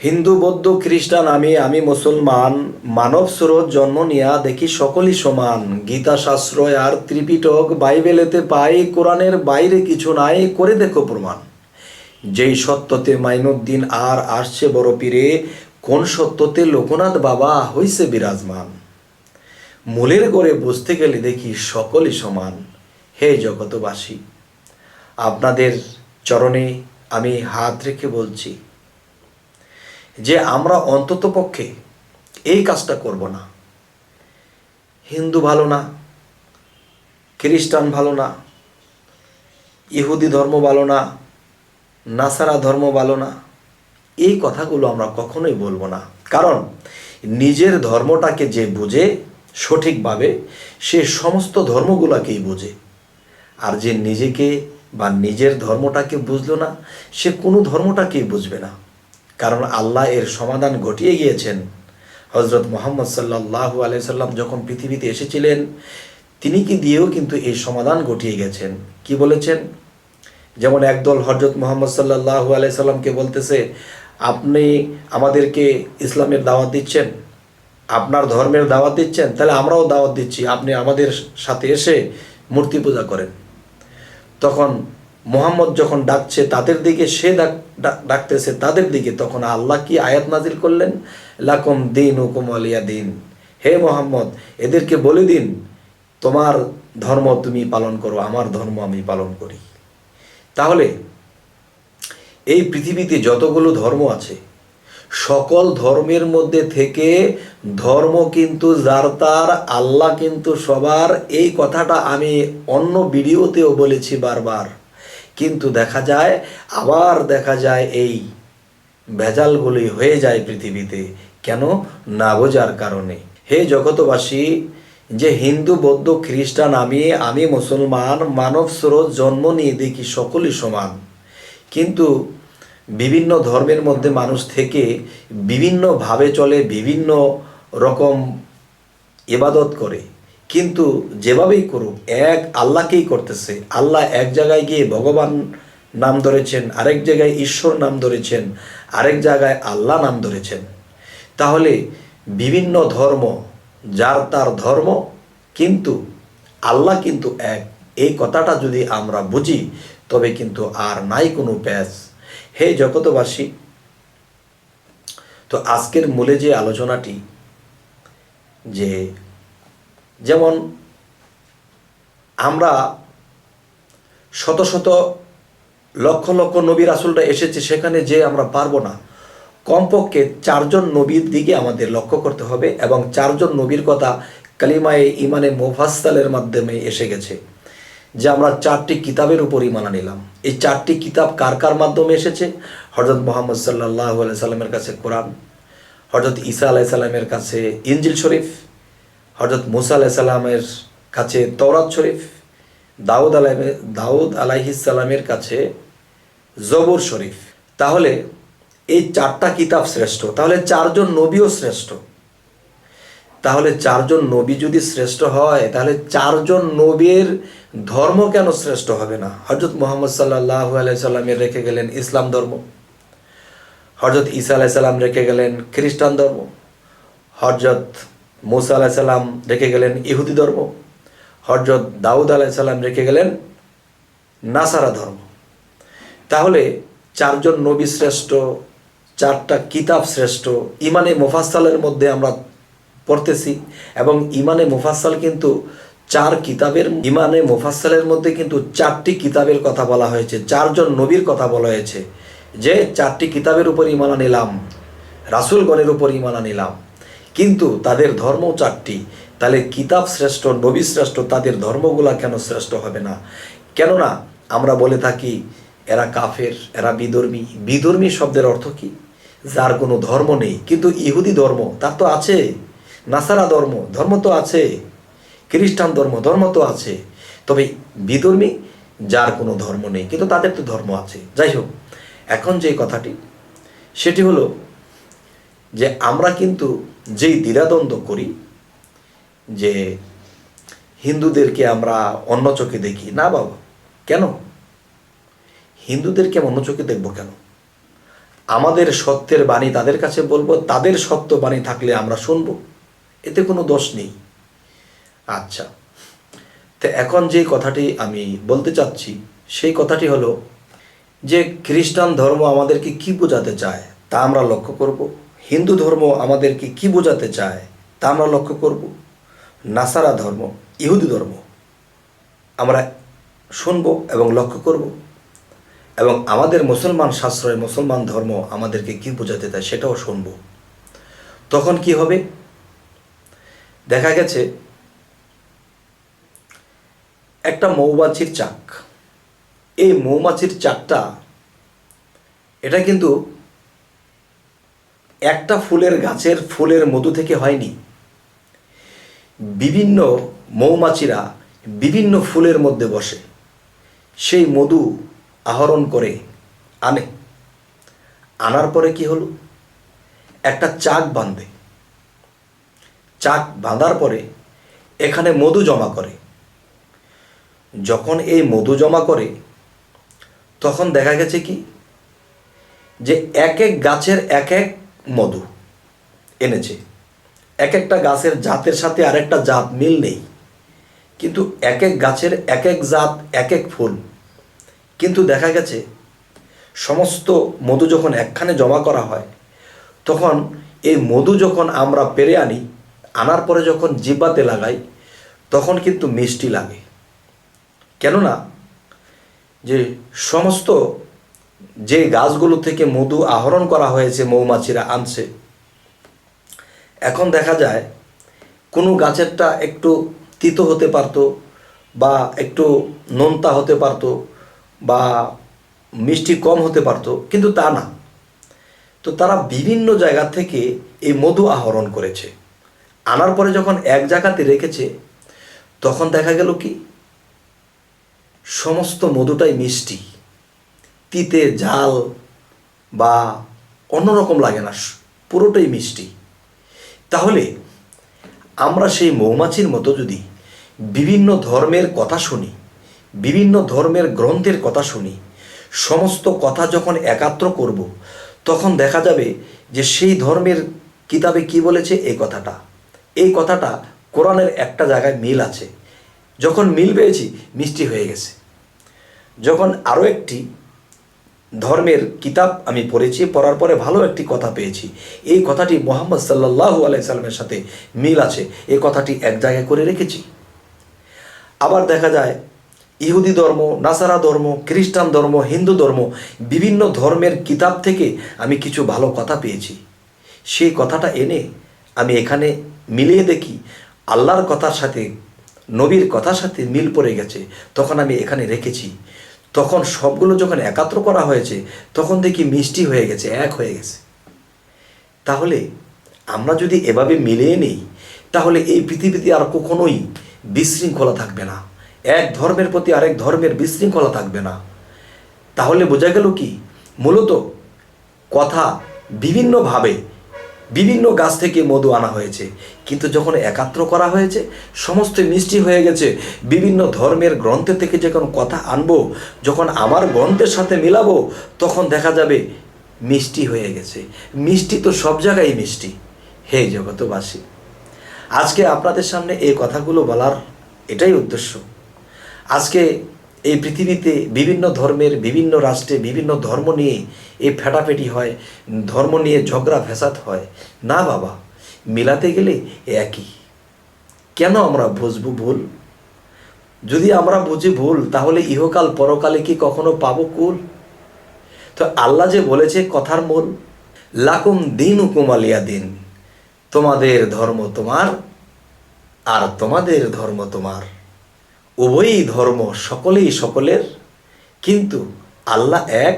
হিন্দু বৌদ্ধ খ্রিস্টান আমি মুসলমান, মানব স্রোত জন্ম নিয়া দেখি সকলই সমান। গীতা শাস্ত্র আর ত্রিপিটক বাইবেলেতে পাই, কোরআনের বাইরে কিছু নাই, করে দেখো প্রমাণ। যেই সত্যতে মাইনুদ্দিন আর আসছে বড় পীরে, কোন সত্যতে লোকনাথ বাবা হইছে বিরাজমান। মূলের গড়ে বুঝতে গেলে দেখি সকলই সমান। হে জগতবাসী, আপনাদের চরণে আমি হাত রেখে বলছি যে আমরা অন্তত পক্ষে এই কাজটা করব না। হিন্দু ভালো না, খ্রিস্টান ভালো না, ইহুদি ধর্ম ভালো না, নাসারা ধর্ম ভালো না, এই কথাগুলো আমরা কখনোই বলবো না। কারণ নিজের ধর্মটাকে যে বুঝে সঠিকভাবে, সে সমস্ত ধর্মগুলোকেই বোঝে। আর যে নিজেকে বা নিজের ধর্মটাকে বুঝলো না, সে কোনো ধর্মটাকেই বুঝবে না। কারণ আল্লাহ এর সমাধান ঘটিয়ে গিয়েছেন। হজরত মুহাম্মদ সাল্লাল্লাহু আলাইহি সাল্লাম যখন পৃথিবীতে এসেছিলেন, তিনি কি দিয়েও কিন্তু এই সমাধান ঘটিয়ে গেছেন। কি বলেছেন? যেমন একদল হজরত মুহাম্মদ সাল্লাল্লাহু আলাইহি সাল্লামকে বলতেছে, আপনি আমাদেরকে ইসলামের দাওয়াত দিচ্ছেন, আপনার ধর্মের দাওয়াত দিচ্ছেন, তাহলে আমরাও দাওয়াত দিচ্ছি, আপনি আমাদের সাথে এসে মূর্তি পূজা করেন। তখন মুহাম্মদ যখন ডাকছে তাদের দিকে, সে ডাকতেছে তাদের দিকে, তখন আল্লাহ কি আয়াত নাজিল করলেন? লাকুম দীনুকুম ওয়ালিয়া দিন। হে মুহাম্মদ, এদেরকে বলে দিন, তোমার ধর্ম তুমি পালন করো, আমার ধর্ম আমি পালন করি। তাহলে এই পৃথিবীতে যতগুলো ধর্ম আছে, সকল ধর্মের মধ্যে থেকে ধর্ম কিন্তু যার তার, আল্লাহ কিন্তু সবার। এই কথাটা আমি অন্য ভিডিওতেও বলেছি বারবার, কিন্তু দেখা যায় এই ভেজালগুলি হয়ে যায় পৃথিবীতে। কেন? না বোঝার কারণে। হে জগতবাসী, যে হিন্দু বৌদ্ধ খ্রিস্টান আমি মুসলমান, মানব স্রোত জন্ম নিয়ে দেখি সকলই সমান। কিন্তু বিভিন্ন ধর্মের মধ্যে মানুষ থেকে বিভিন্নভাবে চলে, বিভিন্ন রকম ইবাদত করে, কিন্তু যেভাবেই করুক এক আল্লাহকেই করতেছে। আল্লাহ এক জায়গায় গিয়ে ভগবান নাম ধরেছেন, আরেক জায়গায় ঈশ্বর নাম ধরেছেন, আরেক জায়গায় আল্লাহ নাম ধরেছেন। তাহলে বিভিন্ন ধর্ম, যার তার ধর্ম, কিন্তু আল্লাহ কিন্তু এক। এই কথাটা যদি আমরা বুঝি, তবে কিন্তু আর নাই কোনো প্যাচ। হে জগতবাসী, তো আজকের মূলে যে আলোচনাটি, যে যেমন আমরা শত শত লক্ষ লক্ষ নবী রাসূলরা এসেছে, সেখানে যে আমরা পারবো না। কমপক্ষে 4 জন নবীর দিকে আমাদের লক্ষ্য করতে হবে, এবং 4 জন নবীর কথা কালিমায়ে ইমানে মুফাসসালের মাধ্যমে এসে গেছে, যে আমরা 4টি কিতাবের উপর ঈমান আনিলাম। এই 4টি কিতাব কার কার মাধ্যমে এসেছে? হযরত মুহাম্মদ সাল্লাল্লাহু আলাইহি সাল্লামের কাছে কোরআন, হযরত ঈসা আলাইহিস সালামের কাছে ইনজিল শরীফ, হযরত মুসা আলাইহিস সালামের কাছে তাওরাত শরীফ, দাউদ আলাইহিস সালামের কাছে জবুর শরীফ। তাহলে এই 4টা কিতাব শ্রেষ্ঠ, তাহলে 4 জন নবীও শ্রেষ্ঠ। তাহলে 4 জন নবী যদি শ্রেষ্ঠ হয়, তাহলে 4 জন নবীর ধর্ম কেন শ্রেষ্ঠ হবে না? হযরত মুহাম্মদ সাল্লাল্লাহু আলাইহি সাল্লামের রেখে গেলেন ইসলাম ধর্ম, হযরত ঈসা আলাইহিস সালাম রেখে গেলেন খ্রিস্টান ধর্ম, হযরত মুসা আলাইহিস সালাম রেখে গেলেন ইহুদি ধর্ম, হযরত দাউদ আলাইহিস সালাম রেখে গেলেন নাসারা ধর্ম। তাহলে 4 জন নবী শ্রেষ্ঠ, 4টা কিতাব শ্রেষ্ঠ। ইমানে মুফাসসালের মধ্যে আমরা পড়তেছি, এবং ইমানে মুফাসসাল কিন্তু 4 কিতাবের, ইমানে মুফাসসালের মধ্যে কিন্তু 4টি কিতাবের কথা বলা হয়েছে, 4 জন নবীর কথা বলা হয়েছে, যে 4টি কিতাবের উপর ঈমান আনিলাম, রাসূলগণের উপর ঈমান আনিলাম, কিন্তু তাদের ধর্ম 4টি। তাহলে কিতাব শ্রেষ্ঠ, নবী শ্রেষ্ঠ, তাদের ধর্মগুলা কেন শ্রেষ্ঠ হবে না? কেননা আমরা বলে থাকি এরা কাফের, এরা বিধর্মী। বিধর্মী শব্দের অর্থ কি? যার কোনো ধর্ম নেই। কিন্তু ইহুদি ধর্ম তার তো আছে, নাসারা ধর্ম তো আছে, খ্রিস্টান ধর্ম তো আছে। তবে বিধর্মী যার কোনো ধর্ম নেই, কিন্তু তাদের তো ধর্ম আছে। যাই হোক, এখন যে কথাটি, সেটি হলো যে আমরা কিন্তু যেই দ্বিধাদ্বন্দ্ব করি, যে হিন্দুদেরকে আমরা অন্য চোখে দেখি না। বাবা, কেন হিন্দুদেরকে অন্য চোখে দেখব? কেন? আমাদের সত্যের বাণী তাদের কাছে বলবো, তাদের সত্য বাণী থাকলে আমরা শুনব, এতে কোনো দোষ নেই। আচ্ছা, তো এখন যে কথাটি আমি বলতে চাচ্ছি সেই কথাটি হলো যে খ্রিস্টান ধর্ম আমাদেরকে কি বোঝাতে চায় তা আমরা লক্ষ্য করব, হিন্দু ধর্ম আমাদেরকে কি বোঝাতে চায় তা আমরা লক্ষ্য করব, নাসারা ধর্ম, ইহুদি ধর্ম আমরা শুনব এবং লক্ষ্য করব, এবং আমাদের মুসলমান শাস্ত্রে মুসলমান ধর্ম আমাদেরকে কি বোঝাতে চায় সেটাও শুনব। তখন কি হবে? দেখা গেছে একটা মৌমাছির চাক, এই মৌমাছির চাকটা এটা কিন্তু একটা ফুলের গাছের ফুলের মধু থেকে হয়নি। বিভিন্ন মৌমাছিরা বিভিন্ন ফুলের মধ্যে বসে সেই মধু আহরণ করে আনে, আনার পরে কি হলো, একটা চাক বাঁধে, চাক বাঁধার পরে এখানে মধু জমা করে। যখন এই মধু জমা করে তখন দেখা গেছে কি যে এক এক গাছের এক এক মধু এনেছে, এক একটা গাছের জাতের সাথে আরেকটা জাত মিল নেই, কিন্তু এক এক গাছের এক এক জাত এক এক ফুল। কিন্তু দেখা গেছে সমস্ত মধু যখন একখানে জমা করা হয় তখন এই মধু যখন আমরা পেরে আনি, আনার পরে যখন জিহ্বাতে লাগাই তখন কিন্তু মিষ্টি লাগে। কেননা যে সমস্ত যে গাছগুলো থেকে মধু আহরণ করা হয়েছে মৌমাছিরা আনছে, এখন দেখা যায় কোনো গাছেরটা একটু তিতো হতে পারতো বা একটু নোনতা হতে পারতো বা মিষ্টি কম হতে পারতো, কিন্তু তা না। তো তারা বিভিন্ন জায়গা থেকে এই মধু আহরণ করেছে, আনার পরে যখন এক জায়গাতে রেখেছে তখন দেখা গেল কি সমস্ত মধুটাই মিষ্টি, তিতে ঝাল বা অন্যরকম লাগে না, পুরোটাই মিষ্টি। তাহলে আমরা সেই মৌমাছির মতো যদি বিভিন্ন ধর্মের কথা শুনি, বিভিন্ন ধর্মের গ্রন্থের কথা শুনি, সমস্ত কথা যখন একাত্র করব তখন দেখা যাবে যে সেই ধর্মের কিতাবে কি বলেছে এই কথাটা কোরআনের একটা জায়গায় মিল আছে। যখন মিল পেয়েছি মিষ্টি হয়ে গেছে। যখন আরও একটি ধর্মের কিতাব আমি পড়েছি, পড়ার পরে ভালো একটি কথা পেয়েছি, এই কথাটি মুহাম্মদ সাল্লাল্লাহু আলাইহি সাল্লামের সাথে মিল আছে, এই কথাটি এক জায়গায় করে রেখেছি। আবার দেখা যায় ইহুদি ধর্ম, নাসারা ধর্ম, খ্রিস্টান ধর্ম, হিন্দু ধর্ম, বিভিন্ন ধর্মের কিতাব থেকে আমি কিছু ভালো কথা পেয়েছি। সেই কথাটা এনে আমি এখানে মিলিয়ে দেখি আল্লাহর কথার সাথে নবীর কথার সাথে মিল পড়ে গেছে, তখন আমি এখানে রেখেছি। তখন সবগুলো যখন একাত্র করা হয়েছে তখন দেখি মিষ্টি হয়ে গেছে, এক হয়ে গেছে। তাহলে আমরা যদি এভাবে মিলিয়ে নিই তাহলে এই পৃথিবীতে আর কখনোই বিশৃঙ্খলা থাকবে না, এক ধর্মের প্রতি আরেক ধর্মের বিশৃঙ্খলা থাকবে না। তাহলে বোঝা গেল কি মূলত কথা বিভিন্নভাবে বিভিন্ন গাছ থেকে মধু আনা হয়েছে, কিন্তু যখন একাত্র করা হয়েছে সমস্ত মিষ্টি হয়ে গেছে। বিভিন্ন ধর্মের গ্রন্থের থেকে যখন কথা আনবো, যখন আমার গ্রন্থের সাথে মিলাবো তখন দেখা যাবে মিষ্টি হয়ে গেছে। মিষ্টি তো সব জায়গায় মিষ্টি। হে জগতবাসী, আজকে আপনাদের সামনে এই কথাগুলো বলার এটাই উদ্দেশ্য। আজকে এই পৃথিবীতে বিভিন্ন ধর্মের বিভিন্ন রাষ্ট্রে বিভিন্ন ধর্ম নিয়ে এই ফেটাফেটি হয়, ধর্ম নিয়ে ঝগড়া ফ্যাসাদ হয়। না বাবা, মিলাতে গেলে একই। কেন আমরা বুঝবো ভুল? যদি আমরা বুঝি ভুল তাহলে ইহকাল পরকালে কি কখনো পাবো কুল? তো আল্লাহ যে বলেছে কথার মূল, লাকুম দীনুকুম ওয়ালিয়া দিন, তোমাদের ধর্ম তোমার আর তোমাদের ধর্ম তোমার, উভয়ই ধর্ম, সকলেই সকলের, কিন্তু আল্লাহ এক,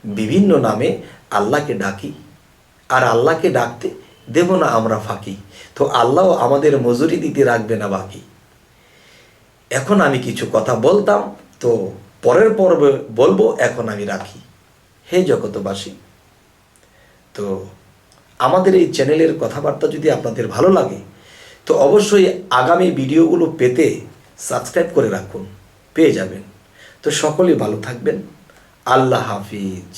বিভিন্ন নামে আল্লাহকে ডাকি, আর আল্লাহকে ডাকতে দেব না আমরা ফাঁকি। তো আল্লাহও আমাদের মজুরি দিতে রাখবে না বাকি। এখন আমি কিছু কথা বলতাম, তো পরের পর্বে বলবো, এখন আমি রাখি। হে জগতবাসী, তো আমাদের এই চ্যানেলের কথাবার্তা যদি আপনাদের ভালো লাগে তো অবশ্যই আগামী ভিডিওগুলো পেতে সাবস্ক্রাইব করে রাখুন, পেয়ে যাবেন। তো সকলেই ভালো থাকবেন। আল্লাহ হাফিজ।